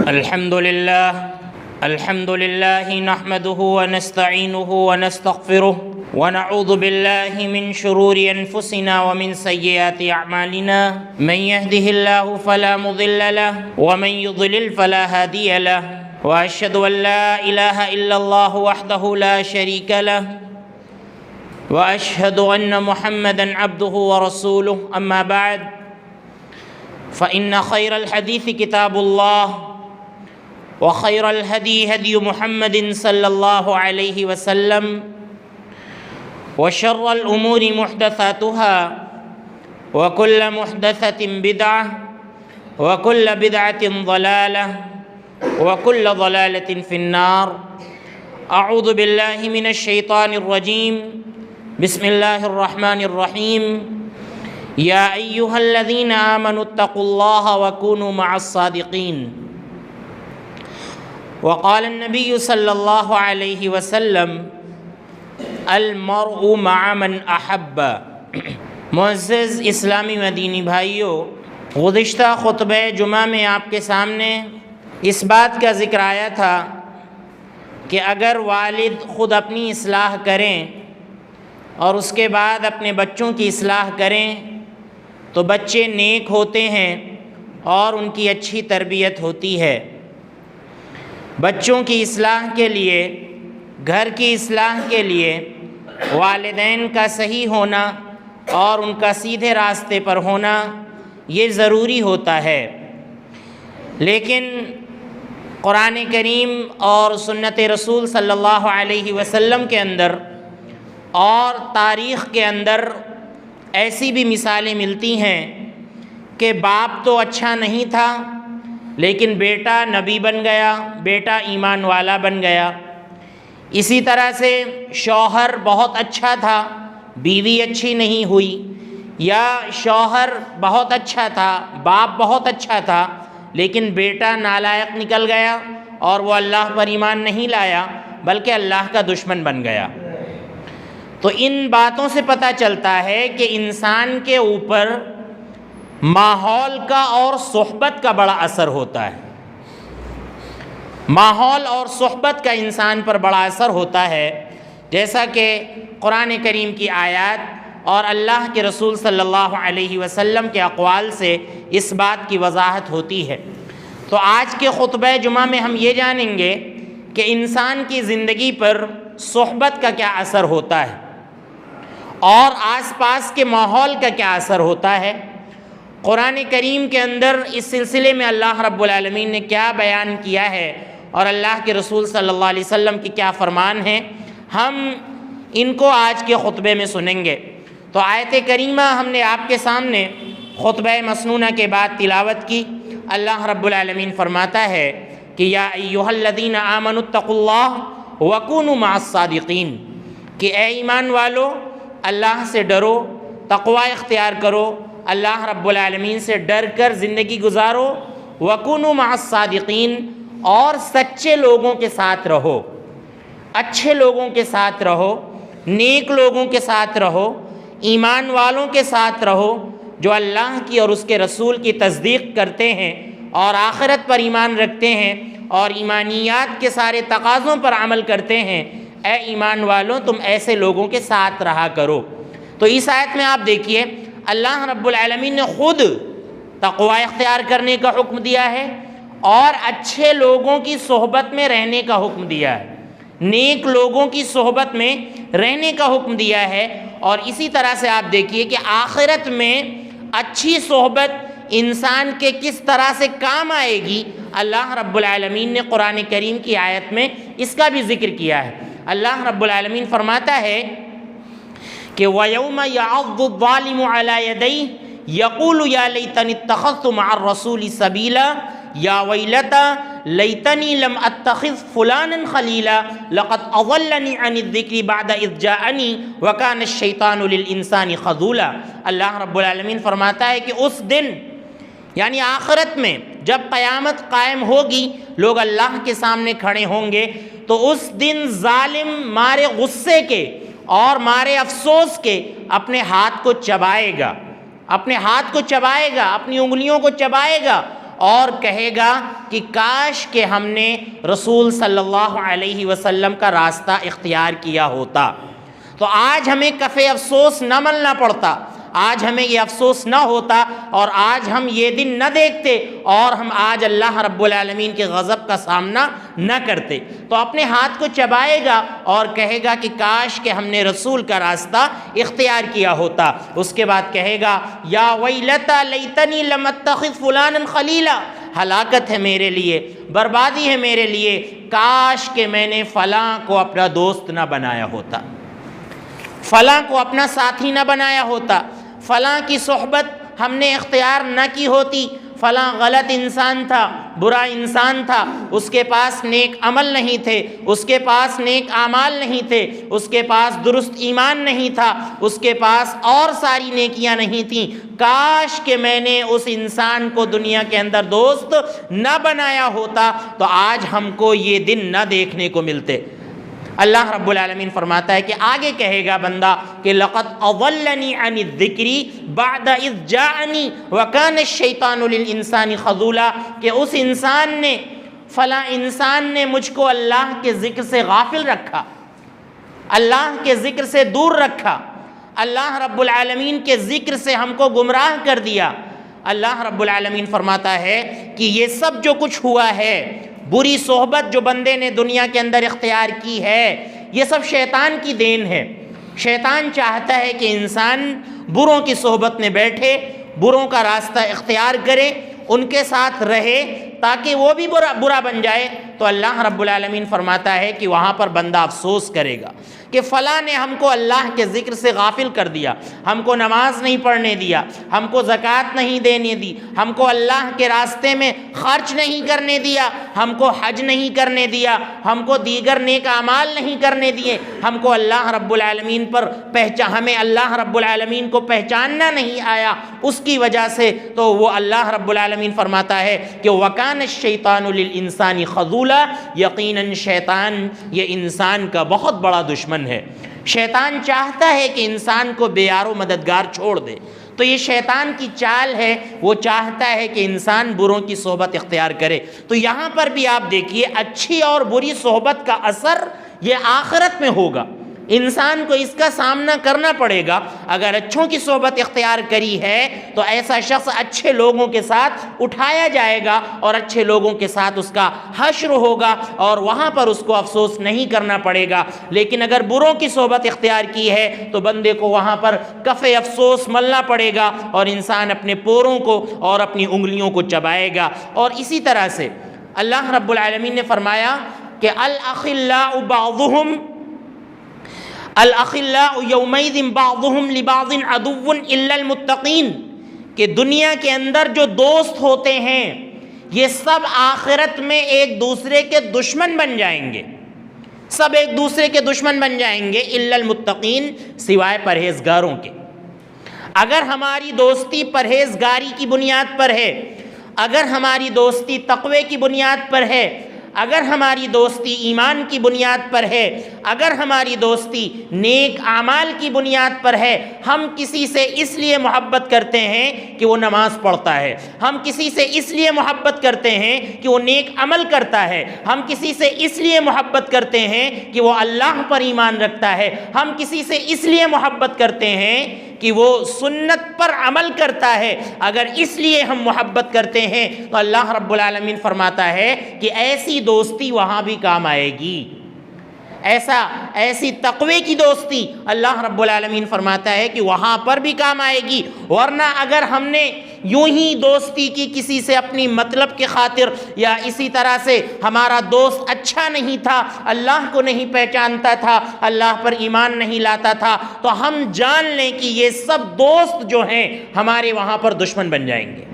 الحمد لله نحمده ونستعينه ونستغفره ونعوذ بالله من شرور أنفسنا ومن سيئات أعمالنا من يهده الله فلا مضل له ومن يضلل فلا هادي له وأشهد أن لا إله إلا الله وحده لا شريك له وأشهد أن محمدًا عبده ورسوله أما بعد فإن خير الحديث كتاب الله وخير الهدي هدي محمد صلى الله عليه وسلم وشر الأمور محدثاتها وكل محدثة بدعة وكل بدعة ضلالة وكل ضلالة في النار. أعوذ بالله من الشيطان الرجيم. بسم الله الرحمن الرحيم. يا أيها الذين آمنوا اتقوا الله وكونوا مع الصادقين. وقال النبي صلى الله عليه وسلم المرء مع من احب. معزز اسلامی مدینی بھائیوں، گزشتہ خطبہ جمعہ میں آپ کے سامنے اس بات کا ذکر آیا تھا کہ اگر والد خود اپنی اصلاح کریں اور اس کے بعد اپنے بچوں کی اصلاح کریں تو بچے نیک ہوتے ہیں اور ان کی اچھی تربیت ہوتی ہے. بچوں کی اصلاح کے لیے، گھر کی اصلاح کے لیے والدین کا صحیح ہونا اور ان کا سیدھے راستے پر ہونا یہ ضروری ہوتا ہے. لیکن قرآن کریم اور سنت رسول صلی اللہ علیہ وسلم کے اندر اور تاریخ کے اندر ایسی بھی مثالیں ملتی ہیں کہ باپ تو اچھا نہیں تھا لیکن بیٹا نبی بن گیا، بیٹا ایمان والا بن گیا. اسی طرح سے شوہر بہت اچھا تھا، بیوی اچھی نہیں ہوئی، یا شوہر بہت اچھا تھا، باپ بہت اچھا تھا لیکن بیٹا نالائق نکل گیا اور وہ اللہ پر ایمان نہیں لایا بلکہ اللہ کا دشمن بن گیا. تو ان باتوں سے پتہ چلتا ہے کہ انسان کے اوپر ماحول کا اور صحبت کا بڑا اثر ہوتا ہے. ماحول اور صحبت کا انسان پر بڑا اثر ہوتا ہے، جیسا کہ قرآن کریم کی آیات اور اللہ کے رسول صلی اللہ علیہ وسلم کے اقوال سے اس بات کی وضاحت ہوتی ہے. تو آج کے خطبہ جمعہ میں ہم یہ جانیں گے کہ انسان کی زندگی پر صحبت کا کیا اثر ہوتا ہے اور آس پاس کے ماحول کا کیا اثر ہوتا ہے. قرآن کریم کے اندر اس سلسلے میں اللہ رب العالمین نے کیا بیان کیا ہے اور اللہ کے رسول صلی اللہ علیہ وسلم کی کیا فرمان ہیں، ہم ان کو آج کے خطبے میں سنیں گے. تو آیت کریمہ ہم نے آپ کے سامنے خطبہ مسنونہ کے بعد تلاوت کی. اللہ رب العالمین فرماتا ہے کہ یا ایھا الذین آمنوا اتقوا اللہ وکونوا مع الصادقین، کہ اے ایمان والو اللہ سے ڈرو، تقوی اختیار کرو، اللہ رب العالمین سے ڈر کر زندگی گزارو. وَكُونُوا مَعَ الصَّادِقِينَ، اور سچے لوگوں کے ساتھ رہو، اچھے لوگوں کے ساتھ رہو، نیک لوگوں کے ساتھ رہو، ایمان والوں کے ساتھ رہو جو اللہ کی اور اس کے رسول کی تصدیق کرتے ہیں اور آخرت پر ایمان رکھتے ہیں اور ایمانیات کے سارے تقاضوں پر عمل کرتے ہیں. اے ایمان والوں تم ایسے لوگوں کے ساتھ رہا کرو. تو اس آیت میں آپ دیکھیے اللہ رب العالمین نے خود تقوی اختیار کرنے کا حکم دیا ہے اور اچھے لوگوں کی صحبت میں رہنے کا حکم دیا ہے، نیک لوگوں کی صحبت میں رہنے کا حکم دیا ہے. اور اسی طرح سے آپ دیکھیے کہ آخرت میں اچھی صحبت انسان کے کس طرح سے کام آئے گی، اللہ رب العالمین نے قرآن کریم کی آیت میں اس کا بھی ذکر کیا ہے. اللہ رب العالمین فرماتا ہے کہ وَيَوْمَ يَعَضُّ الظَّالِمُ عَلَى يَدَيْهِ يَقُولُ يَا لَيْتَنِي اتَّخَذْتُ مَعَ الرَّسُولِ سَبِيلًا يَا وَيْلَتَىٰ لَيْتَنِي لَمْ أَتَّخِذْ فُلَانًا خَلِيلًا لَقَدْ أَضَلَّنِي عَنِ الذِّكْرِ بَعْدَ إِذْ جَاءَنِي وَكَانَ الشَّيْطَانُ لِلْإِنسَانِ خَذُولًا. اللہ رب العالمین فرماتا ہے کہ اس دن یعنی آخرت میں جب قیامت قائم ہوگی، لوگ اللہ کے سامنے کھڑے ہوں گے، تو اس دن ظالم مارے غصے کے اور مارے افسوس کے اپنے ہاتھ کو چبائے گا، اپنے ہاتھ کو چبائے گا، اپنی انگلیوں کو چبائے گا اور کہے گا کہ کاش کہ ہم نے رسول صلی اللہ علیہ وسلم کا راستہ اختیار کیا ہوتا، تو آج ہمیں کف افسوس نہ ملنا پڑتا، آج ہمیں یہ افسوس نہ ہوتا، اور آج ہم یہ دن نہ دیکھتے، اور ہم آج اللہ رب العالمین کے غضب کا سامنا نہ کرتے۔ تو اپنے ہاتھ کو چبائے گا اور کہے گا کہ کاش کہ ہم نے رسول کا راستہ اختیار کیا ہوتا۔ اس کے بعد کہے گا یا ویلتا لیتنی لم اتخذ فلانا خلیلا، ہلاکت ہے میرے لیے، بربادی ہے میرے لیے، کاش کہ میں نے فلاں کو اپنا دوست نہ بنایا ہوتا، فلاں کو اپنا ساتھی نہ بنایا ہوتا، فلاں کی صحبت ہم نے اختیار نہ کی ہوتی، فلاں غلط انسان تھا، برا انسان تھا، اس کے پاس نیک عمل نہیں تھے، اس کے پاس نیک اعمال نہیں تھے، اس کے پاس درست ایمان نہیں تھا، اس کے پاس اور ساری نیکیاں نہیں تھیں، کاش کہ میں نے اس انسان کو دنیا کے اندر دوست نہ بنایا ہوتا، تو آج ہم کو یہ دن نہ دیکھنے کو ملتے۔ اللہ رب العالمین فرماتا ہے کہ آگے کہے گا بندہ کہ لقد اضلنی عن الذکر بعد اذ جاءنی وکان الشیطان للانسان خذولا، کہ اس انسان نے، فلاں انسان نے مجھ کو اللہ کے ذکر سے غافل رکھا، اللہ کے ذکر سے دور رکھا، اللہ رب العالمین کے ذکر سے ہم کو گمراہ کر دیا۔ اللہ رب العالمین فرماتا ہے کہ یہ سب جو کچھ ہوا ہے، بری صحبت جو بندے نے دنیا کے اندر اختیار کی ہے، یہ سب شیطان کی دین ہے۔ شیطان چاہتا ہے کہ انسان بروں کی صحبت میں بیٹھے، بروں کا راستہ اختیار کرے، ان کے ساتھ رہے تاکہ وہ بھی برا بن جائے۔ تو اللہ رب العالمین فرماتا ہے کہ وہاں پر بندہ افسوس کرے گا کہ فلاں نے ہم کو اللہ کے ذکر سے غافل کر دیا، ہم کو نماز نہیں پڑھنے دیا، ہم کو زکوٰۃ نہیں دینے دی، ہم کو اللہ کے راستے میں خرچ نہیں کرنے دیا، ہم کو حج نہیں کرنے دیا، ہم کو دیگر نیک اعمال نہیں کرنے دیے، ہم کو اللہ رب العالمین پر ہمیں اللہ رب العالمین کو پہچاننا نہیں آیا، اس کی وجہ سے تو وہ اللہ رب العالمین فرماتا ہے کہ وَكَانَ الشَّيْطَانُ لِلْإِنسَانِ خَذُولًا، یقیناً شیطان یہ انسان کا بہت بڑا دشمن ہے۔ شیطان چاہتا ہے کہ انسان کو بے یار و مددگار چھوڑ دے، تو یہ شیطان کی چال ہے، وہ چاہتا ہے کہ انسان بروں کی صحبت اختیار کرے۔ تو یہاں پر بھی آپ دیکھیے اچھی اور بری صحبت کا اثر یہ آخرت میں ہوگا، انسان کو اس کا سامنا کرنا پڑے گا۔ اگر اچھوں کی صحبت اختیار کری ہے تو ایسا شخص اچھے لوگوں کے ساتھ اٹھایا جائے گا اور اچھے لوگوں کے ساتھ اس کا حشر ہوگا، اور وہاں پر اس کو افسوس نہیں کرنا پڑے گا۔ لیکن اگر بروں کی صحبت اختیار کی ہے تو بندے کو وہاں پر کف افسوس ملنا پڑے گا، اور انسان اپنے پوروں کو اور اپنی انگلیوں کو چبائے گا۔ اور اسی طرح سے اللہ رب العالمین نے فرمایا کہ الاخلاء یومئذ بعضهم لبعض عدو الا المتقین، کہ دنیا کے اندر جو دوست ہوتے ہیں یہ سب آخرت میں ایک دوسرے کے دشمن بن جائیں گے، سب ایک دوسرے کے دشمن بن جائیں گے، الا المتقین، سوائے پرہیزگاروں کے۔ اگر ہماری دوستی پرہیزگاری کی بنیاد پر ہے، اگر ہماری دوستی تقوی کی بنیاد پر ہے، اگر ہماری دوستی ایمان کی بنیاد پر ہے، اگر ہماری دوستی نیک اعمال کی بنیاد پر ہے، ہم کسی سے اس لیے محبت کرتے ہیں کہ وہ نماز پڑھتا ہے، ہم کسی سے اس لیے محبت کرتے ہیں کہ وہ نیک عمل کرتا ہے، ہم کسی سے اس لیے محبت کرتے ہیں کہ وہ اللہ پر ایمان رکھتا ہے، ہم کسی سے اس لیے محبت کرتے ہیں کہ وہ سنت پر عمل کرتا ہے، اگر اس لیے ہم محبت کرتے ہیں تو اللہ رب العالمین فرماتا ہے کہ ایسی دوستی وہاں بھی کام آئے گی، ایسی تقوی کی دوستی اللہ رب العالمین فرماتا ہے کہ وہاں پر بھی کام آئے گی۔ ورنہ اگر ہم نے یوں ہی دوستی کی کسی سے اپنی مطلب کے خاطر، یا اسی طرح سے ہمارا دوست اچھا نہیں تھا، اللہ کو نہیں پہچانتا تھا، اللہ پر ایمان نہیں لاتا تھا، تو ہم جان لیں کہ یہ سب دوست جو ہیں ہمارے وہاں پر دشمن بن جائیں گے۔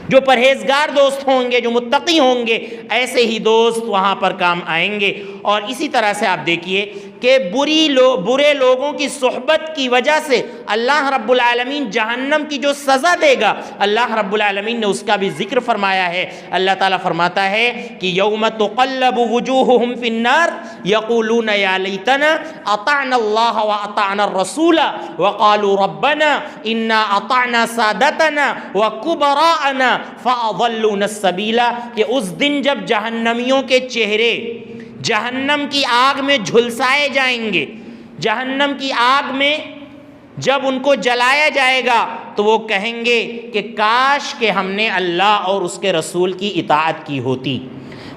جو پرہیزگار دوست ہوں گے، جو متقی ہوں گے، ایسے ہی دوست وہاں پر کام آئیں گے۔ اور اسی طرح سے آپ دیکھیے کہ برے لوگوں کی صحبت کی وجہ سے اللہ رب العالمین جہنم کی جو سزا دے گا، اللہ رب العالمین نے اس کا بھی ذکر فرمایا ہے۔ اللہ تعالیٰ فرماتا ہے کہ یوم تقلب وجوہہم فی النار یقولون یا لیتنا اطعنا اللہ واطعنا الرسول وقالوا ربنا انا اطعنا سادتنا وکبراءنا فاضلونا السبیل، کہ اس دن جب جہنمیوں کے چہرے جہنم کی آگ میں جھلسائے جائیں گے، جہنم کی آگ میں جب ان کو جلایا جائے گا تو وہ کہیں گے کہ کاش کہ ہم نے اللہ اور اس کے رسول کی اطاعت کی ہوتی،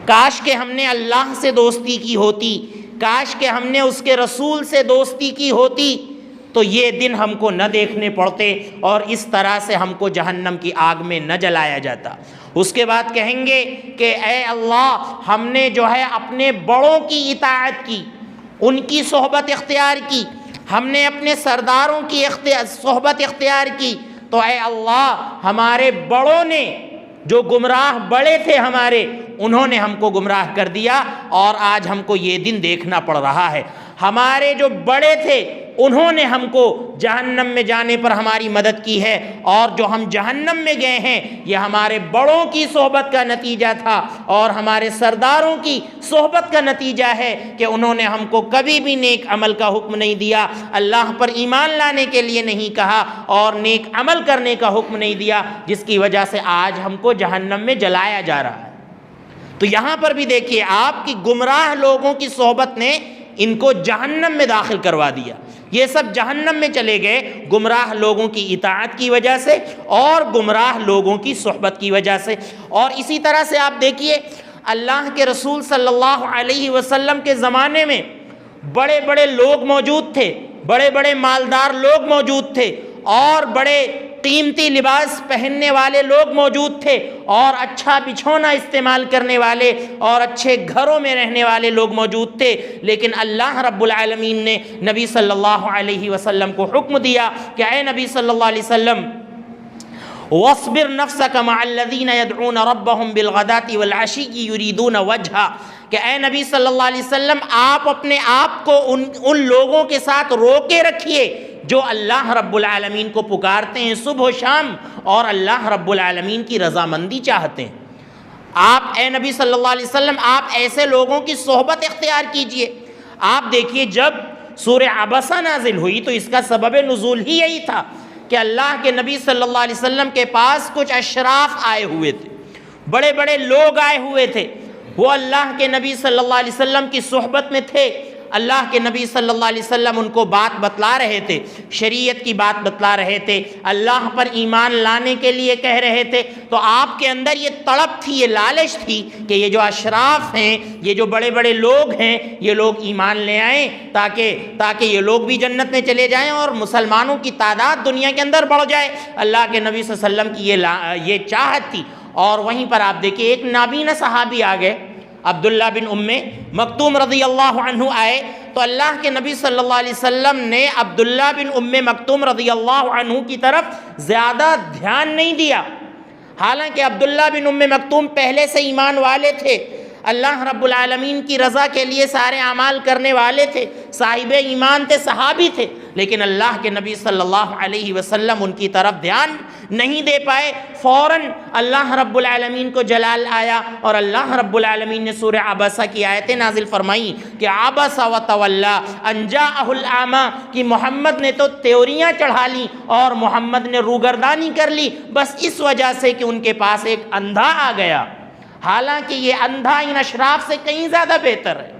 کاش کہ ہم نے اللہ سے دوستی کی ہوتی، کاش کہ ہم نے اس کے رسول سے دوستی کی ہوتی، تو یہ دن ہم کو نہ دیکھنے پڑتے اور اس طرح سے ہم کو جہنم کی آگ میں نہ جلایا جاتا۔ اس کے بعد کہیں گے کہ اے اللہ، ہم نے جو ہے اپنے بڑوں کی اطاعت کی، ان کی صحبت اختیار کی، ہم نے اپنے سرداروں کی صحبت اختیار کی، تو اے اللہ ہمارے بڑوں نے جو گمراہ بڑے تھے ہمارے، انہوں نے ہم کو گمراہ کر دیا اور آج ہم کو یہ دن دیکھنا پڑ رہا ہے۔ ہمارے جو بڑے تھے انہوں نے ہم کو جہنم میں جانے پر ہماری مدد کی ہے، اور جو ہم جہنم میں گئے ہیں یہ ہمارے بڑوں کی صحبت کا نتیجہ تھا اور ہمارے سرداروں کی صحبت کا نتیجہ ہے کہ انہوں نے ہم کو کبھی بھی نیک عمل کا حکم نہیں دیا، اللہ پر ایمان لانے کے لیے نہیں کہا اور نیک عمل کرنے کا حکم نہیں دیا، جس کی وجہ سے آج ہم کو جہنم میں جلایا جا رہا ہے۔ تو یہاں پر بھی دیکھیے، آپ کی گمراہ لوگوں کی صحبت نے ان کو جہنم میں داخل کروا دیا، یہ سب جہنم میں چلے گئے گمراہ لوگوں کی اطاعت کی وجہ سے اور گمراہ لوگوں کی صحبت کی وجہ سے۔ اور اسی طرح سے آپ دیکھیے، اللہ کے رسول صلی اللہ علیہ وسلم کے زمانے میں بڑے بڑے لوگ موجود تھے، بڑے بڑے مالدار لوگ موجود تھے اور بڑے قیمتی لباس پہننے والے لوگ موجود تھے اور اچھا بچھونا استعمال کرنے والے اور اچھے گھروں میں رہنے والے لوگ موجود تھے، لیکن اللہ رب العالمین نے نبی صلی اللہ علیہ وسلم کو حکم دیا کہ اے نبی صلی اللہ علیہ وسلم وَاصْبِرْ نَفْسَكَ مَعَ الَّذِينَ يَدْعُونَ رَبَّهُمْ بِالْغَدَاةِ وَالْعَشِيِّ يُرِيدُونَ وَجْهَهُ، کہ اے نبی صلی اللہ علیہ وسلم آپ اپنے آپ کو ان لوگوں کے ساتھ روکے رکھیے جو اللہ رب العالمین کو پکارتے ہیں صبح و شام اور اللہ رب العالمین کی رضامندی چاہتے ہیں۔ آپ اے نبی صلی اللہ علیہ وسلم آپ ایسے لوگوں کی صحبت اختیار کیجئے۔ آپ دیکھیے، جب سورہ عبسہ نازل ہوئی تو اس کا سبب نزول ہی یہی تھا کہ اللہ کے نبی صلی اللہ علیہ وسلم کے پاس کچھ اشراف آئے ہوئے تھے، بڑے بڑے لوگ آئے ہوئے تھے، وہ اللہ کے نبی صلی اللہ علیہ وسلم کی صحبت میں تھے، اللہ کے نبی صلی اللہ علیہ وسلم ان کو بات بتلا رہے تھے، شریعت کی بات بتلا رہے تھے، اللہ پر ایمان لانے کے لیے کہہ رہے تھے، تو آپ کے اندر یہ تڑپ تھی، یہ لالچ تھی کہ یہ جو اشراف ہیں، یہ جو بڑے بڑے لوگ ہیں، یہ لوگ ایمان لے آئیں تاکہ یہ لوگ بھی جنت میں چلے جائیں اور مسلمانوں کی تعداد دنیا کے اندر بڑھ جائے۔ اللہ کے نبی صلی اللہ علیہ وسلم کی یہ چاہت تھی۔ اور وہیں پر آپ دیکھیں ایک نابینا صحابی آ گئے، عبداللہ بن ام مکتوم رضی اللہ عنہ آئے، تو اللہ کے نبی صلی اللہ علیہ وسلم نے عبداللہ بن ام مکتوم رضی اللہ عنہ کی طرف زیادہ دھیان نہیں دیا، حالانکہ عبداللہ بن ام مکتوم پہلے سے ایمان والے تھے، اللہ رب العالمین کی رضا کے لیے سارے اعمال کرنے والے تھے، صاحب ایمان تھے، صحابی تھے، لیکن اللہ کے نبی صلی اللہ علیہ وسلم ان کی طرف دھیان نہیں دے پائے۔ فوراً اللہ رب العالمین کو جلال آیا اور اللہ رب العالمین نے سورہ عبسہ کی آیتیں نازل فرمائیں کہ عبس وتولی ان جاءہ الاعمی، کہ محمد نے تو تیوریاں چڑھا لیں اور محمد نے روگردانی کر لی، بس اس وجہ سے کہ ان کے پاس ایک اندھا آ گیا، حالانکہ یہ اندھا ان اشراف سے کہیں زیادہ بہتر ہے،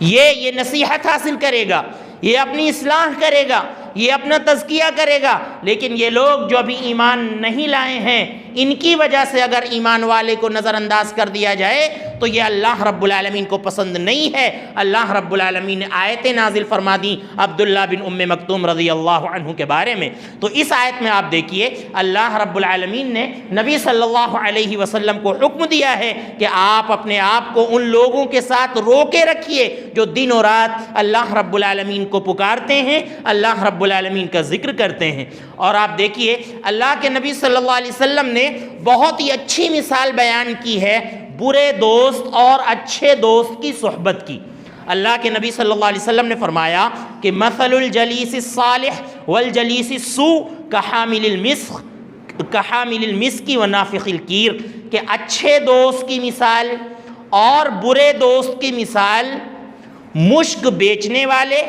یہ نصیحت حاصل کرے گا، یہ اپنی اصلاح کرے گا، یہ اپنا تزکیہ کرے گا، لیکن یہ لوگ جو ابھی ایمان نہیں لائے ہیں، ان کی وجہ سے اگر ایمان والے کو نظر انداز کر دیا جائے تو یہ اللہ رب العالمین کو پسند نہیں ہے۔ اللہ رب العالمین نے آیتیں نازل فرما دیں عبداللہ بن ام مکتوم رضی اللہ عنہ کے بارے میں۔ تو اس آیت میں آپ دیکھیے اللہ رب العالمین نے نبی صلی اللہ علیہ وسلم کو حکم دیا ہے کہ آپ اپنے آپ کو ان لوگوں کے ساتھ روکے رکھیے جو دن و رات اللہ رب العالمین کو پکارتے ہیں، اللہ رب العالمین کا ذکر کرتے ہیں۔ اور آپ دیکھیے اللہ کے نبی صلی اللہ علیہ وسلم نے بہت ہی اچھی مثال بیان کی ہے برے دوست اور اچھے دوست کی صحبت کی۔ اللہ کے نبی صلی اللہ علیہ وسلم نے فرمایا کہ مثل الجلیس الصالح والجلیس السوء کحامل المسک ونافخ الکیر، کہ اچھے دوست کی مثال اور برے دوست کی مثال مشک بیچنے والے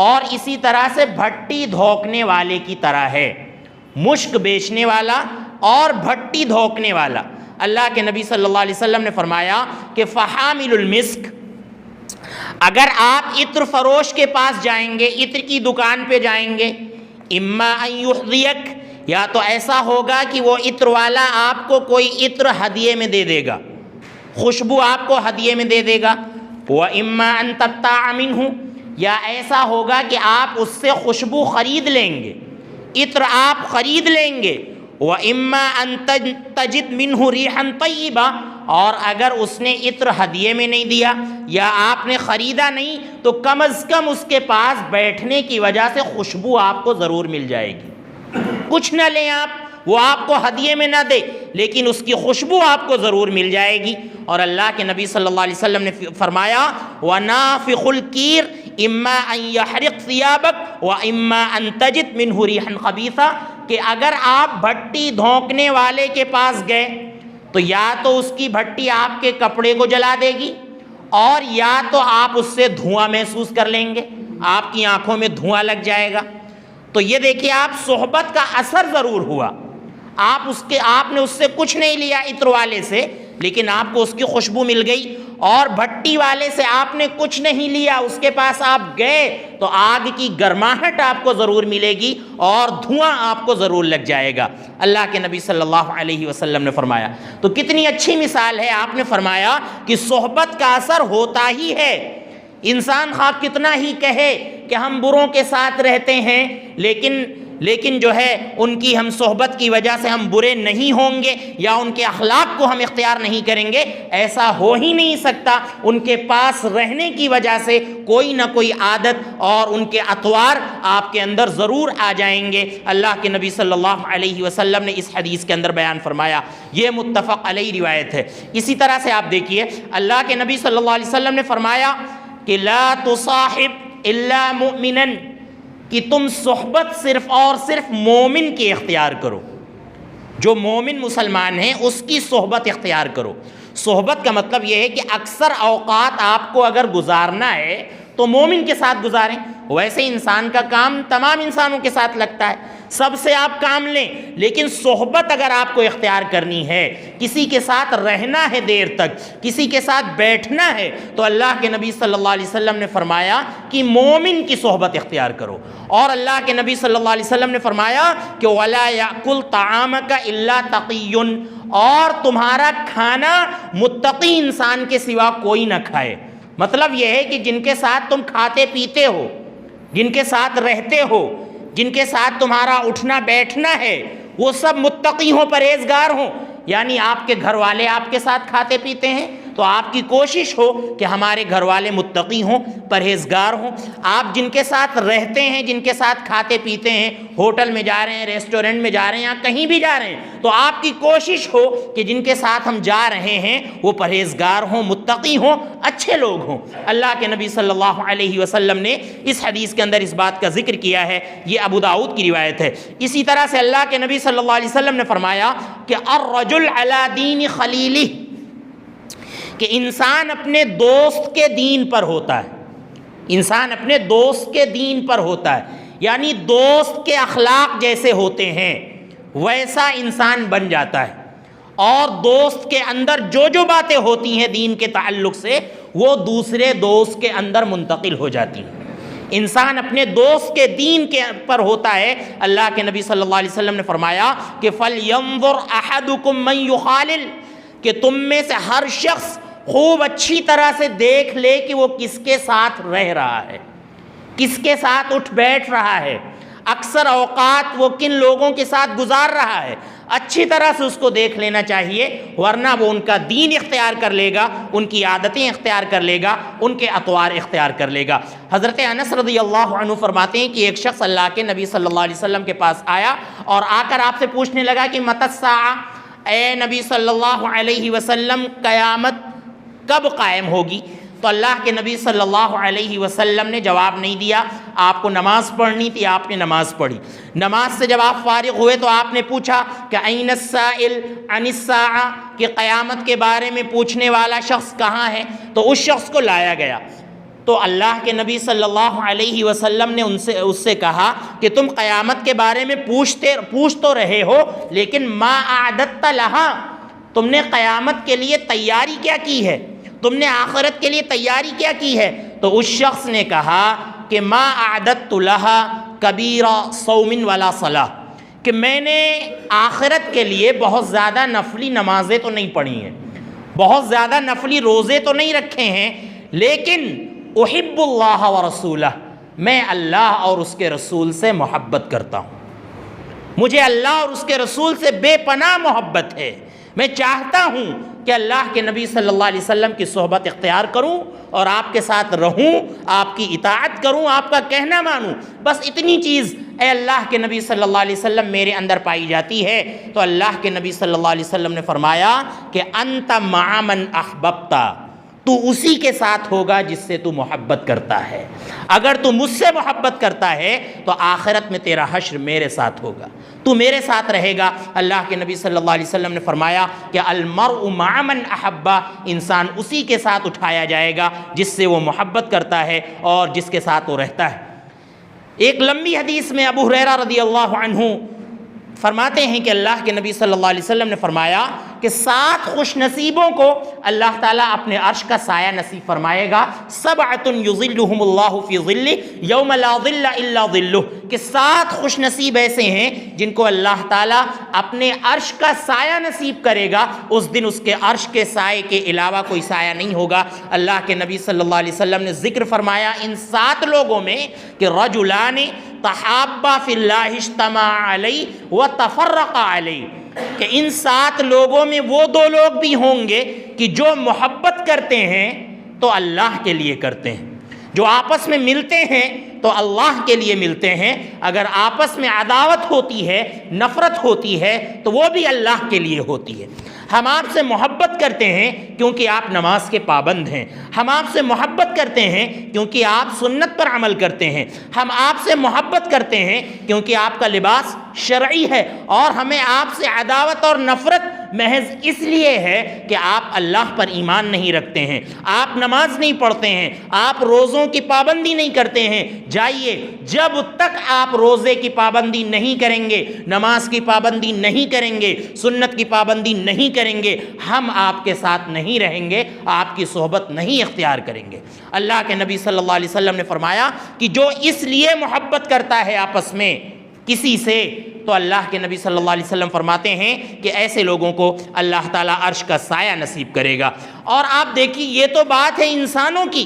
اور اسی طرح سے بھٹی دھوکنے والے کی طرح ہے۔ مشک بیچنے والا اور بھٹی دھوکنے والا۔ اللہ کے نبی صلی اللہ علیہ وسلم نے فرمایا کہ فحامل المسک، اگر آپ عطر فروش کے پاس جائیں گے، عطر کی دکان پہ جائیں گے، اما ان یحذیک، یا تو ایسا ہوگا کہ وہ عطر والا آپ کو کوئی عطر ہدیے میں دے دے گا، خوشبو آپ کو ہدیے میں دے دے گا، وَإِمَّا أَن تَبْتَاعَ مِنْهُ، یا ایسا ہوگا کہ آپ اس سے خوشبو خرید لیں گے، عطر آپ خرید لیں گے، وَإِمَّا أَن تَجِدْ مِنْهُ رِيحًا طَيِّبًا، اور اگر اس نے عطر ہدیے میں نہیں دیا یا آپ نے خریدا نہیں تو کم از کم اس کے پاس بیٹھنے کی وجہ سے خوشبو آپ کو ضرور مل جائے گی۔ کچھ نہ لیں آپ، وہ آپ کو ہدیے میں نہ دے، لیکن اس کی خوشبو آپ کو ضرور مل جائے گی۔ اور اللہ کے نبی صلی اللہ علیہ وسلم نے فرمایا وَنَافِخُ الْكِيرِ إِمَّا أَن يَحْرِقْ ثِيَابَكَ وَإِمَّا أَن تَجِدْ مِنْهُ رِيحًا خَبِيثًا، کہ اگر آپ بھٹی دھونکنے والے کے پاس گئے تو یا تو اس کی بھٹی آپ کے کپڑے کو جلا دے گی، اور یا تو آپ اس سے دھواں محسوس کر لیں گے، آپ کی آنکھوں میں دھواں لگ جائے گا۔ تو یہ دیکھیے، آپ صحبت کا اثر ضرور ہوا، آپ نے اس سے کچھ نہیں لیا عطر والے سے، لیکن آپ کو اس کی خوشبو مل گئی، اور بھٹی والے سے آپ نے کچھ نہیں لیا، اس کے پاس آپ گئے تو آگ کی گرماہٹ آپ کو ضرور ملے گی اور دھواں آپ کو ضرور لگ جائے گا۔ اللہ کے نبی صلی اللہ علیہ وسلم نے فرمایا، تو کتنی اچھی مثال ہے، آپ نے فرمایا کہ صحبت کا اثر ہوتا ہی ہے۔ انسان خواہ کتنا ہی کہے کہ ہم بروں کے ساتھ رہتے ہیں، لیکن جو ہے ان کی ہم صحبت کی وجہ سے ہم برے نہیں ہوں گے یا ان کے اخلاق کو ہم اختیار نہیں کریں گے، ایسا ہو ہی نہیں سکتا۔ ان کے پاس رہنے کی وجہ سے کوئی نہ کوئی عادت اور ان کے اطوار آپ کے اندر ضرور آ جائیں گے۔ اللہ کے نبی صلی اللہ علیہ وسلم نے اس حدیث کے اندر بیان فرمایا، یہ متفق علیہ روایت ہے۔ اسی طرح سے آپ دیکھیے، اللہ کے نبی صلی اللہ علیہ وسلم نے فرمایا کہ لا تصاحب الا مؤمنا، کہ تم صحبت صرف اور صرف مومن کی اختیار کرو، جو مومن مسلمان ہیں اس کی صحبت اختیار کرو۔ صحبت کا مطلب یہ ہے کہ اکثر اوقات آپ کو اگر گزارنا ہے تو مومن کے ساتھ گزاریں۔ ویسے انسان کا کام تمام انسانوں کے ساتھ لگتا ہے، سب سے آپ کام لیں، لیکن صحبت اگر آپ کو اختیار کرنی ہے، کسی کے ساتھ رہنا ہے دیر تک، کسی کے ساتھ بیٹھنا ہے، تو اللہ کے نبی صلی اللہ علیہ وسلم نے فرمایا کہ مومن کی صحبت اختیار کرو۔ اور اللہ کے نبی صلی اللہ علیہ وسلم نے فرمایا کہ وَلَا يَأْكُلْ طَعَامَكَ إِلَّا تَقِيٌّ، اور تمہارا کھانا متقی انسان کے سوا کوئی نہ کھائے۔ مطلب یہ ہے کہ جن کے ساتھ تم کھاتے پیتے ہو، جن کے ساتھ رہتے ہو، جن کے ساتھ تمہارا اٹھنا بیٹھنا ہے، وہ سب متقی ہوں، پرہیزگار ہوں۔ یعنی آپ کے گھر والے آپ کے ساتھ کھاتے پیتے ہیں تو آپ کی کوشش ہو کہ ہمارے گھر والے متقی ہوں، پرہیزگار ہوں۔ آپ جن کے ساتھ رہتے ہیں، جن کے ساتھ کھاتے پیتے ہیں، ہوٹل میں جا رہے ہیں، ریسٹورنٹ میں جا رہے ہیں یا کہیں بھی جا رہے ہیں، تو آپ کی کوشش ہو کہ جن کے ساتھ ہم جا رہے ہیں وہ پرہیزگار ہوں، متقی ہوں، اچھے لوگ ہوں۔ اللہ کے نبی صلی اللہ علیہ وسلم نے اس حدیث کے اندر اس بات کا ذکر کیا ہے، یہ ابو داؤد کی روایت ہے۔ اسی طرح سے اللہ کے نبی صلی اللہ علیہ وسلم نے فرمایا کہ الرجل علی دین خلیلہ، کہ انسان اپنے دوست کے دین پر ہوتا ہے، انسان اپنے دوست کے دین پر ہوتا ہے، یعنی دوست کے اخلاق جیسے ہوتے ہیں ویسا انسان بن جاتا ہے، اور دوست کے اندر جو جو باتیں ہوتی ہیں دین کے تعلق سے وہ دوسرے دوست کے اندر منتقل ہو جاتی ہیں۔ انسان اپنے دوست کے دین کے پر ہوتا ہے۔ اللہ کے نبی صلی اللہ علیہ وسلم نے فرمایا کہ فَلْيَنظُرْ أَحَدُكُمْ مَنْ يُخَالِلْ، کہ تم میں سے ہر شخص خوب اچھی طرح سے دیکھ لے کہ وہ کس کے ساتھ رہ رہا ہے، کس کے ساتھ اٹھ بیٹھ رہا ہے، اکثر اوقات وہ کن لوگوں کے ساتھ گزار رہا ہے، اچھی طرح سے اس کو دیکھ لینا چاہیے، ورنہ وہ ان کا دین اختیار کر لے گا، ان کی عادتیں اختیار کر لے گا، ان کے اطوار اختیار کر لے گا۔ حضرت انس رضی اللہ عنہ فرماتے ہیں کہ ایک شخص اللہ کے نبی صلی اللہ علیہ وسلم کے پاس آیا اور آ کر آپ سے پوچھنے لگا کہ متی الساعہ، اے نبی صلی اللہ علیہ وسلم قیامت کب قائم ہوگی؟ تو اللہ کے نبی صلی اللہ علیہ وسلم نے جواب نہیں دیا. آپ کو نماز پڑھنی تھی, آپ نے نماز پڑھی. نماز سے جب آپ فارغ ہوئے تو آپ نے پوچھا کہ این السائل عن الساعہ, کہ قیامت کے بارے میں پوچھنے والا شخص کہاں ہے؟ تو اس شخص کو لایا گیا. تو اللہ کے نبی صلی اللہ علیہ وسلم نے اس سے کہا کہ تم قیامت کے بارے میں پوچھ تو رہے ہو, لیکن ما اعددت لہا, تم نے قیامت کے لیے تیاری کیا کی ہے؟ تم نے آخرت کے لیے تیاری کیا کی ہے؟ تو اس شخص نے کہا کہ ما اعددت لہا کبیرہ صوم ولا صلاۃ, کہ میں نے آخرت کے لیے بہت زیادہ نفلی نمازیں تو نہیں پڑھی ہیں, بہت زیادہ نفلی روزے تو نہیں رکھے ہیں, لیکن احب اللہ ورسولہ, میں اللہ اور اس کے رسول سے محبت کرتا ہوں. مجھے اللہ اور اس کے رسول سے بے پناہ محبت ہے. میں چاہتا ہوں کہ اللہ کے نبی صلی اللہ علیہ وسلم کی صحبت اختیار کروں اور آپ کے ساتھ رہوں, آپ کی اطاعت کروں, آپ کا کہنا مانوں. بس اتنی چیز اے اللہ کے نبی صلی اللہ علیہ وسلم میرے اندر پائی جاتی ہے. تو اللہ کے نبی صلی اللہ علیہ وسلم نے فرمایا کہ انت مع من احببت, تو اسی کے ساتھ ہوگا جس سے تو محبت کرتا ہے. اگر تو مجھ سے محبت کرتا ہے تو آخرت میں تیرا حشر میرے ساتھ ہوگا, تو میرے ساتھ رہے گا. اللہ کے نبی صلی اللہ علیہ وسلم نے فرمایا کہ المرء مع من احب, انسان اسی کے ساتھ اٹھایا جائے گا جس سے وہ محبت کرتا ہے اور جس کے ساتھ وہ رہتا ہے. ایک لمبی حدیث میں ابو ہریرہ رضی اللہ عنہ فرماتے ہیں کہ اللہ کے نبی صلی اللہ علیہ وسلم نے فرمایا کہ 7 خوش نصیبوں کو اللہ تعالیٰ اپنے عرش کا سایہ نصیب فرمائے گا. 7 یظلہم اللہ فی ظلہ یوم لا ظل الا ظلہ, کہ 7 خوش نصیب ایسے ہیں جن کو اللہ تعالیٰ اپنے عرش کا سایہ نصیب کرے گا. اس دن اس کے عرش کے سائے کے علاوہ کوئی سایہ نہیں ہوگا. اللہ کے نبی صلی اللہ علیہ وسلم نے ذکر فرمایا ان 7 لوگوں میں کہ رجلان تحابا فی اللہ اجتمع علیہ وتفرق علیہ, کہ ان 7 لوگوں میں وہ 2 لوگ بھی ہوں گے کہ جو محبت کرتے ہیں تو اللہ کے لیے کرتے ہیں, جو آپس میں ملتے ہیں تو اللہ کے لیے ملتے ہیں. اگر آپس میں عداوت ہوتی ہے, نفرت ہوتی ہے, تو وہ بھی اللہ کے لیے ہوتی ہے. ہم آپ سے محبت کرتے ہیں کیونکہ آپ نماز کے پابند ہیں. ہم آپ سے محبت کرتے ہیں کیونکہ آپ سنت پر عمل کرتے ہیں. ہم آپ سے محبت کرتے ہیں کیونکہ آپ کا لباس شرعی ہے. اور ہمیں آپ سے عداوت اور نفرت محض اس لیے ہے کہ آپ اللہ پر ایمان نہیں رکھتے ہیں, آپ نماز نہیں پڑھتے ہیں, آپ روزوں کی پابندی نہیں کرتے ہیں. جائیے, جب تک آپ روزے کی پابندی نہیں کریں گے, نماز کی پابندی نہیں کریں گے, سنت کی پابندی نہیں کریں گے, ہم آپ کے ساتھ نہیں رہیں گے, آپ کی صحبت نہیں اختیار کریں گے. اللہ کے نبی صلی اللہ علیہ وسلم نے فرمایا کہ جو اس لیے محبت کرتا ہے آپس میں کسی سے, تو اللہ کے نبی صلی اللہ علیہ وسلم فرماتے ہیں کہ ایسے لوگوں کو اللہ تعالیٰ عرش کا سایہ نصیب کرے گا. اور آپ دیکھیے, یہ تو بات ہے انسانوں کی.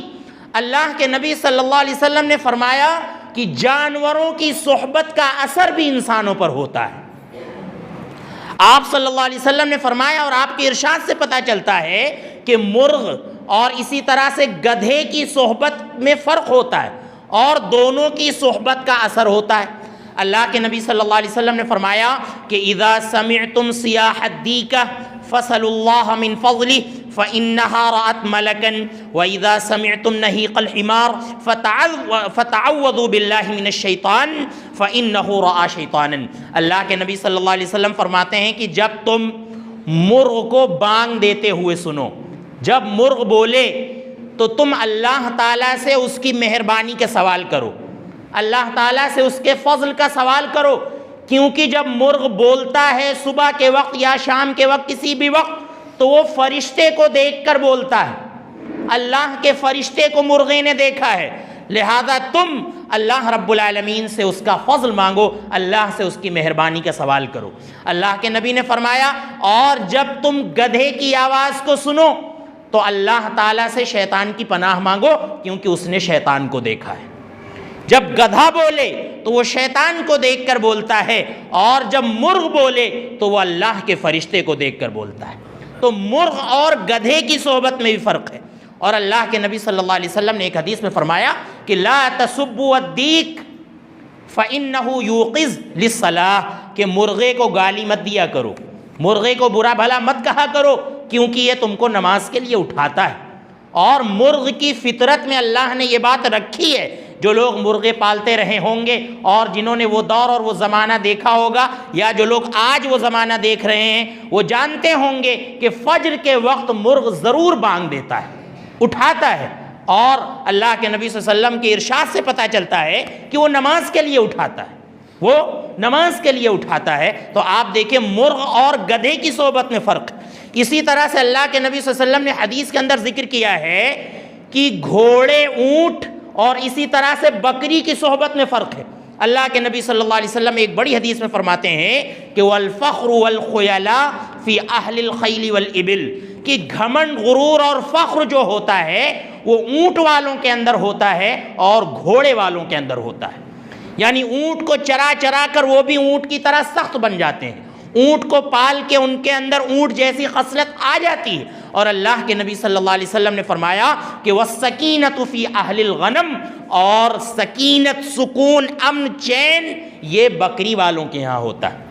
اللہ کے نبی صلی اللہ علیہ وسلم نے فرمایا کہ جانوروں کی صحبت کا اثر بھی انسانوں پر ہوتا ہے. آپ صلی اللہ علیہ وسلم نے فرمایا, اور آپ کے ارشاد سے پتہ چلتا ہے کہ مرغ اور اسی طرح سے گدھے کی صحبت میں فرق ہوتا ہے اور دونوں کی صحبت کا اثر ہوتا ہے. اللہ کے نبی صلی اللہ علیہ وسلم نے فرمایا کہ اذا سمعتم صیاح الدیکہ فصلوا اللہ من فضلہ فإنہا رأت ملکا وإذا سمعتم نہیق الحمار فتعوذوا باللہ من الشیطان فإنہ رأى شیطانا. اللہ کے نبی صلی اللہ علیہ وسلم فرماتے ہیں کہ جب تم مرغ کو بانگ دیتے ہوئے سنو, جب مرغ بولے تو تم اللہ تعالیٰ سے اس کی مہربانی کا سوال کرو, اللہ تعالیٰ سے اس کے فضل کا سوال کرو. کیونکہ جب مرغ بولتا ہے صبح کے وقت یا شام کے وقت, کسی بھی وقت, تو وہ فرشتے کو دیکھ کر بولتا ہے. اللہ کے فرشتے کو مرغے نے دیکھا ہے, لہذا تم اللہ رب العالمین سے اس کا فضل مانگو, اللہ سے اس کی مہربانی کا سوال کرو. اللہ کے نبی نے فرمایا, اور جب تم گدھے کی آواز کو سنو تو اللہ تعالیٰ سے شیطان کی پناہ مانگو, کیونکہ اس نے شیطان کو دیکھا ہے. جب گدھا بولے تو وہ شیطان کو دیکھ کر بولتا ہے, اور جب مرغ بولے تو وہ اللہ کے فرشتے کو دیکھ کر بولتا ہے. تو مرغ اور گدھے کی صحبت میں بھی فرق ہے. اور اللہ کے نبی صلی اللہ علیہ وسلم نے ایک حدیث میں فرمایا کہ لا تسبوا الدیک فإنہ یوقظ للصلاۃ, کہ مرغے کو گالی مت دیا کرو, مرغے کو برا بھلا مت کہا کرو, کیونکہ یہ تم کو نماز کے لیے اٹھاتا ہے. اور مرغ کی فطرت میں اللہ نے یہ بات رکھی ہے، جو لوگ مرغے پالتے رہے ہوں گے اور جنہوں نے وہ دور اور وہ زمانہ دیکھا ہوگا، یا جو لوگ آج وہ زمانہ دیکھ رہے ہیں، وہ جانتے ہوں گے کہ فجر کے وقت مرغ ضرور بانگ دیتا ہے، اٹھاتا ہے، اور اللہ کے نبی صلی اللہ علیہ وسلم کے ارشاد سے پتہ چلتا ہے کہ وہ نماز کے لیے اٹھاتا ہے، وہ نماز کے لیے اٹھاتا ہے۔ تو آپ دیکھیں مرغ اور گدھے کی صحبت میں فرق۔ اسی طرح سے اللہ کے نبی صلی اللہ علیہ وسلم نے حدیث کے اندر ذکر کیا ہے کہ گھوڑے، اونٹ اور اسی طرح سے بکری کی صحبت میں فرق ہے۔ اللہ کے نبی صلی اللہ علیہ وسلم ایک بڑی حدیث میں فرماتے ہیں کہ والفخر والخیلاء فی اہل الخیل والابل، کہ گھمنڈ، غرور اور فخر جو ہوتا ہے وہ اونٹ والوں کے اندر ہوتا ہے اور گھوڑے والوں کے اندر ہوتا ہے۔ یعنی اونٹ کو چرا چرا کر وہ بھی اونٹ کی طرح سخت بن جاتے ہیں، اونٹ کو پال کے ان کے اندر اونٹ جیسی خصلت آ جاتی ہے۔ اور اللہ کے نبی صلی اللہ علیہ وسلم نے فرمایا کہ وَالسَّكِينَةُ فِي أَهْلِ الْغَنَمِ، اور سکینت، سکون، امن، چین یہ بکری والوں کے ہاں ہوتا ہے۔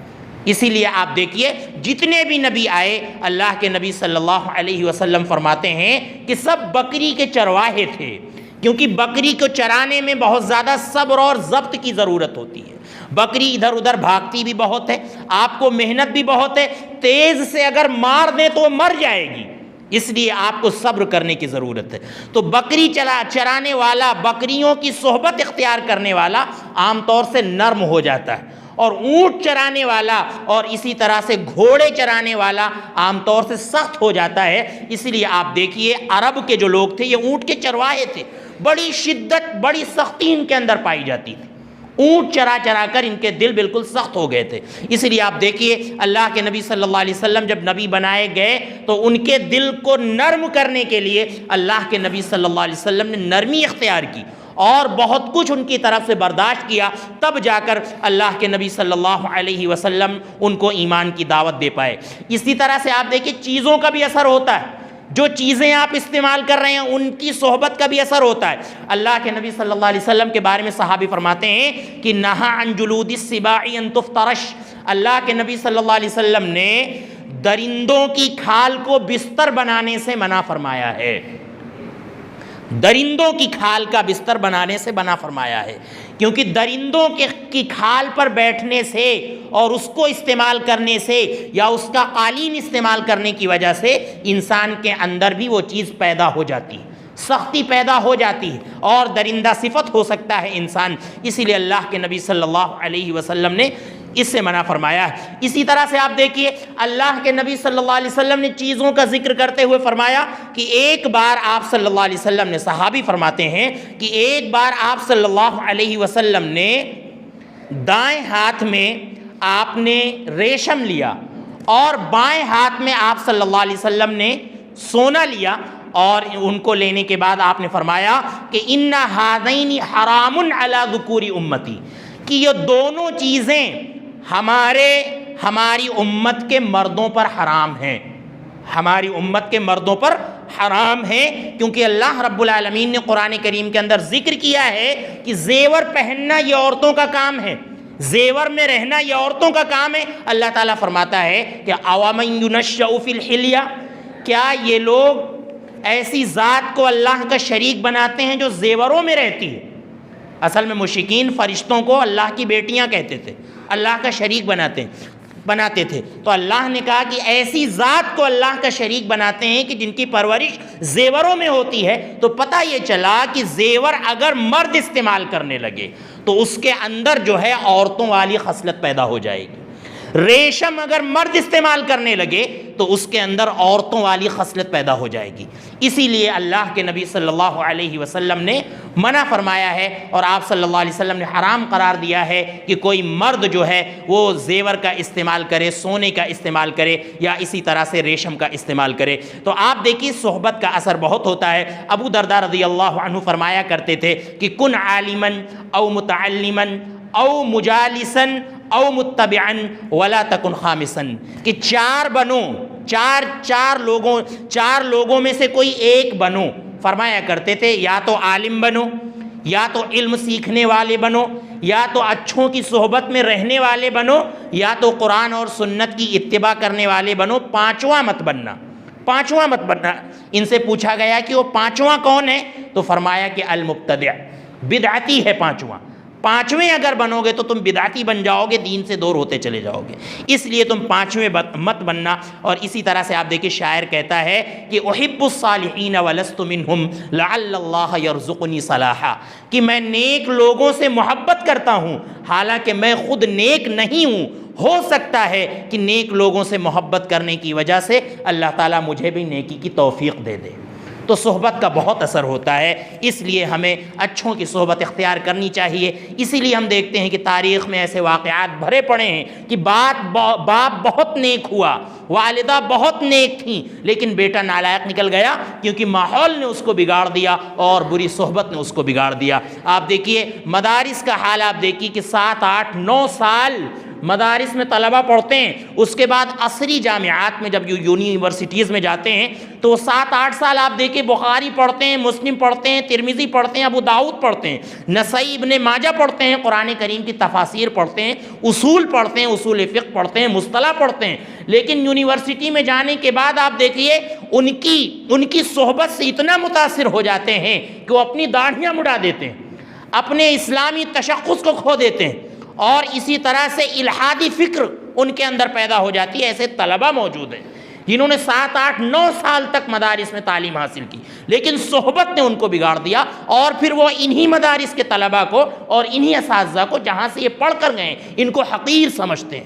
اسی لیے آپ دیکھیے جتنے بھی نبی آئے، اللہ کے نبی صلی اللہ علیہ وسلم فرماتے ہیں کہ سب بکری کے چرواہے تھے، کیونکہ بکری کو چرانے میں بہت زیادہ صبر اور ضبط کی ضرورت ہوتی ہے۔ بکری ادھر ادھر بھاگتی بھی بہت ہے، آپ کو محنت بھی بہت ہے، تیز سے اگر مار دیں تو وہ مر جائے گی، اس لیے آپ کو صبر کرنے کی ضرورت ہے۔ تو بکری چرانے والا، بکریوں کی صحبت اختیار کرنے والا عام طور سے نرم ہو جاتا ہے، اور اونٹ چرانے والا اور اسی طرح سے گھوڑے چرانے والا عام طور سے سخت ہو جاتا ہے۔ اس لیے آپ دیکھیے عرب کے جو لوگ تھے یہ اونٹ کے چرواہے تھے، بڑی شدت، بڑی سختی ان کے اندر پائی جاتی تھی، اونٹ چرا چرا کر ان کے دل بالکل سخت ہو گئے تھے۔ اس لیے آپ دیکھیے اللہ کے نبی صلی اللہ علیہ وسلم جب نبی بنائے گئے تو ان کے دل کو نرم کرنے کے لیے اللہ کے نبی صلی اللہ علیہ وسلم نے نرمی اختیار کی اور بہت کچھ ان کی طرف سے برداشت کیا، تب جا کر اللہ کے نبی صلی اللہ علیہ وسلم ان کو ایمان کی دعوت دے پائے۔ اسی طرح سے آپ دیکھیے چیزوں کا بھی اثر ہوتا ہے، جو چیزیں آپ استعمال کر رہے ہیں ان کی صحبت کا بھی اثر ہوتا ہے۔ اللہ کے نبی صلی اللہ علیہ وسلم کے بارے میں صحابی فرماتے ہیں کہ نہا عن جلود السباع ان تفترش، اللہ کے نبی صلی اللہ علیہ وسلم نے درندوں کی کھال کو بستر بنانے سے منع فرمایا ہے، درندوں کی کھال کا بستر بنانے سے منع فرمایا ہے، کیونکہ درندوں کی کھال پر بیٹھنے سے اور اس کو استعمال کرنے سے یا اس کا قالین استعمال کرنے کی وجہ سے انسان کے اندر بھی وہ چیز پیدا ہو جاتی ہے، سختی پیدا ہو جاتی ہے اور درندہ صفت ہو سکتا ہے انسان۔ اسی لیے اللہ کے نبی صلی اللہ علیہ وسلم نے اس سے منع فرمایا ہے۔ اسی طرح سے آپ دیکھیے اللہ کے نبی صلی اللہ علیہ وسلم نے چیزوں کا ذکر کرتے ہوئے فرمایا کہ ایک بار آپ صلی اللہ علیہ وسلم نے، صحابی فرماتے ہیں کہ ایک بار آپ صلی اللہ علیہ وسلم نے دائیں ہاتھ میں آپ نے ریشم لیا اور بائیں ہاتھ میں آپ صلی اللہ علیہ وسلم نے سونا لیا، اور ان کو لینے کے بعد آپ نے فرمایا کہ ان ھذین حرام علی ذکور امتی، کہ یہ دونوں چیزیں ہماری امت کے مردوں پر حرام ہیں، ہماری امت کے مردوں پر حرام ہیں، کیونکہ اللہ رب العالمین نے قرآن کریم کے اندر ذکر کیا ہے کہ زیور پہننا یہ عورتوں کا کام ہے، زیور میں رہنا یہ عورتوں کا کام ہے۔ اللہ تعالیٰ فرماتا ہے کہ اوامن ینشأ فی الحلیہ، کیا یہ لوگ ایسی ذات کو اللہ کا شریک بناتے ہیں جو زیوروں میں رہتی ہے؟ اصل میں مشرکین فرشتوں کو اللہ کی بیٹیاں کہتے تھے، اللہ کا شریک بناتے تھے، تو اللہ نے کہا کہ ایسی ذات کو اللہ کا شریک بناتے ہیں کہ جن کی پرورش زیوروں میں ہوتی ہے۔ تو پتہ یہ چلا کہ زیور اگر مرد استعمال کرنے لگے تو اس کے اندر جو ہے عورتوں والی خصلت پیدا ہو جائے گی، ریشم اگر مرد استعمال کرنے لگے تو اس کے اندر عورتوں والی خصلت پیدا ہو جائے گی۔ اسی لیے اللہ کے نبی صلی اللہ علیہ وسلم نے منع فرمایا ہے اور آپ صلی اللہ علیہ وسلم نے حرام قرار دیا ہے کہ کوئی مرد جو ہے وہ زیور کا استعمال کرے، سونے کا استعمال کرے یا اسی طرح سے ریشم کا استعمال کرے۔ تو آپ دیکھیے صحبت کا اثر بہت ہوتا ہے۔ ابو درداء رضی اللہ عنہ فرمایا کرتے تھے کہ کن عالما او متعلما او مجالسا او متبعا ولا تکن خامسا، کہ چار بنو، چار لوگوں میں سے کوئی ایک بنو، فرمایا کرتے تھے یا تو عالم بنو، یا تو علم سیکھنے والے بنو، یا تو اچھوں کی صحبت میں رہنے والے بنو، یا تو قرآن اور سنت کی اتباع کرنے والے بنو، پانچواں مت بننا۔ پانچواں مت بننا۔ ان سے پوچھا گیا کہ وہ پانچواں کون ہے، تو فرمایا کہ المبتدع، بدعتی ہے پانچواں۔ پانچویں اگر بنو گے تو تم بدعتی بن جاؤ گے، دین سے دور ہوتے چلے جاؤ گے، اس لیے تم پانچویں مت بننا۔ اور اسی طرح سے آپ دیکھیں شاعر کہتا ہے کہ احب الصالحین ولست منہم لعل اللہ یرزقنی صلاحا، کہ میں نیک لوگوں سے محبت کرتا ہوں حالانکہ میں خود نیک نہیں ہوں، ہو سکتا ہے کہ نیک لوگوں سے محبت کرنے کی وجہ سے اللہ تعالیٰ مجھے بھی نیکی کی توفیق دے دے۔ تو صحبت کا بہت اثر ہوتا ہے، اس لیے ہمیں اچھوں کی صحبت اختیار کرنی چاہیے۔ اسی لیے ہم دیکھتے ہیں کہ تاریخ میں ایسے واقعات بھرے پڑے ہیں کہ باپ بہت نیک ہوا، والدہ بہت نیک تھیں، لیکن بیٹا نالائق نکل گیا کیونکہ ماحول نے اس کو بگاڑ دیا اور بری صحبت نے اس کو بگاڑ دیا۔ آپ دیکھیے مدارس کا حال، آپ دیکھیے کہ 7 8 9 سال مدارس میں طلبہ پڑھتے ہیں، اس کے بعد عصری جامعات میں جب یونیورسٹیز میں جاتے ہیں تو وہ 7 8 سال آپ دیکھیں بخاری پڑھتے ہیں، مسلم پڑھتے ہیں، ترمذی پڑھتے ہیں، ابو داؤد پڑھتے ہیں، نسائی ابن ماجہ پڑھتے ہیں، قرآن کریم کی تفاسیر پڑھتے ہیں، اصول پڑھتے ہیں، اصول فقہ پڑھتے ہیں، مصطلح پڑھتے ہیں، لیکن یونیورسٹی میں جانے کے بعد آپ دیکھیے ان کی صحبت سے اتنا متاثر ہو جاتے ہیں کہ وہ اپنی داڑھیاں مڑا دیتے ہیں، اپنے اسلامی تشخص کو کھو دیتے ہیں، اور اسی طرح سے الحادی فکر ان کے اندر پیدا ہو جاتی ہے۔ ایسے طلبہ موجود ہیں جنہوں نے 7 8 9 سال تک مدارس میں تعلیم حاصل کی، لیکن صحبت نے ان کو بگاڑ دیا، اور پھر وہ انہی مدارس کے طلبہ کو اور انہی اساتذہ کو جہاں سے یہ پڑھ کر گئے ان کو حقیر سمجھتے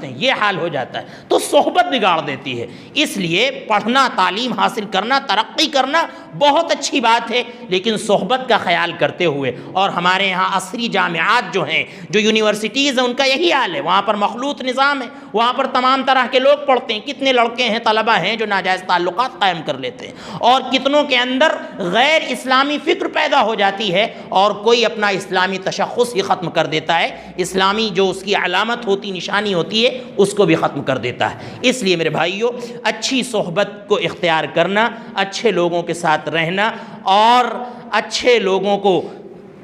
ہیں، یہ حال ہو جاتا ہے۔ تو صحبت بگاڑ دیتی ہے، اس لیے پڑھنا، تعلیم حاصل کرنا، ترقی کرنا بہت اچھی بات ہے، لیکن صحبت کا خیال کرتے ہوئے۔ اور ہمارے یہاں عصری جامعات جو ہیں، جو یونیورسٹیز ہیں، ان کا یہی حال ہے، وہاں پر مخلوط نظام ہے، وہاں پر تمام طرح کے لوگ پڑھتے ہیں، کتنے لڑکے ہیں، طلبہ ہیں جو ناجائز تعلقات قائم کر لیتے ہیں، اور کتنوں کے اندر غیر اسلامی فکر پیدا ہو جاتی ہے، اور کوئی اپنا اسلامی تشخص ہی ختم کر دیتا ہے، اسلامی جو اس کی علامت ہوتی، نشانی ہوتی ہے، اس کو بھی ختم کر دیتا ہے۔ اس لیے میرے بھائیوں، اچھی صحبت کو اختیار کرنا، اچھے لوگوں کے ساتھ رہنا، اور اچھے لوگوں کو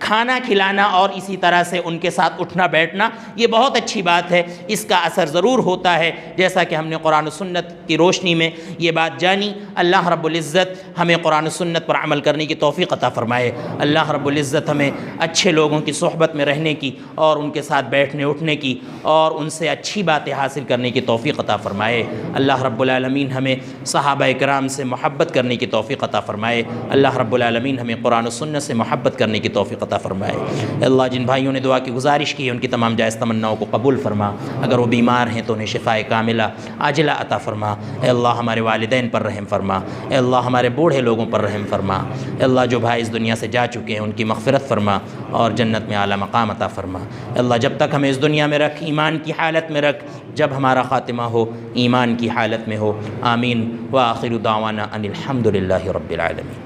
کھانا کھلانا، اور اسی طرح سے ان کے ساتھ اٹھنا بیٹھنا، یہ بہت اچھی بات ہے۔ اس کا اثر ضرور ہوتا ہے، جیسا کہ ہم نے قرآن و سنت کی روشنی میں یہ بات جانی۔ اللہ رب العزت ہمیں قرآن و سنت پر عمل کرنے کی توفیق عطا فرمائے۔ اللہ رب العزت ہمیں اچھے لوگوں کی صحبت میں رہنے کی، اور ان کے ساتھ بیٹھنے اٹھنے کی، اور ان سے اچھی باتیں حاصل کرنے کی توفیق عطا فرمائے۔ اللہ رب العالمین ہمیں صحابہ کرام سے محبت کرنے کی توفیق عطا فرمائے۔ اللہ رب العالمین ہمیں قرآن و سنت سے محبت کرنے کی توفیق عطا فرمائے۔ اے اللہ، جن بھائیوں نے دعا کی گزارش کی ہے ان کی تمام جائز تمناؤں کو قبول فرما، اگر وہ بیمار ہیں تو انہیں شفائے کاملہ عاجلہ عطا فرما۔ اے اللہ، ہمارے والدین پر رحم فرما۔ اے اللہ، ہمارے بوڑھے لوگوں پر رحم فرما۔ اے اللہ، جو بھائی اس دنیا سے جا چکے ہیں ان کی مغفرت فرما اور جنت میں اعلیٰ مقام عطا فرما۔ اے اللہ، جب تک ہمیں اس دنیا میں رکھ، ایمان کی حالت میں رکھ، جب ہمارا خاتمہ ہو ایمان کی حالت میں ہو۔ آمین۔ وآخر دعوانا ان الحمد للہ رب العالمین۔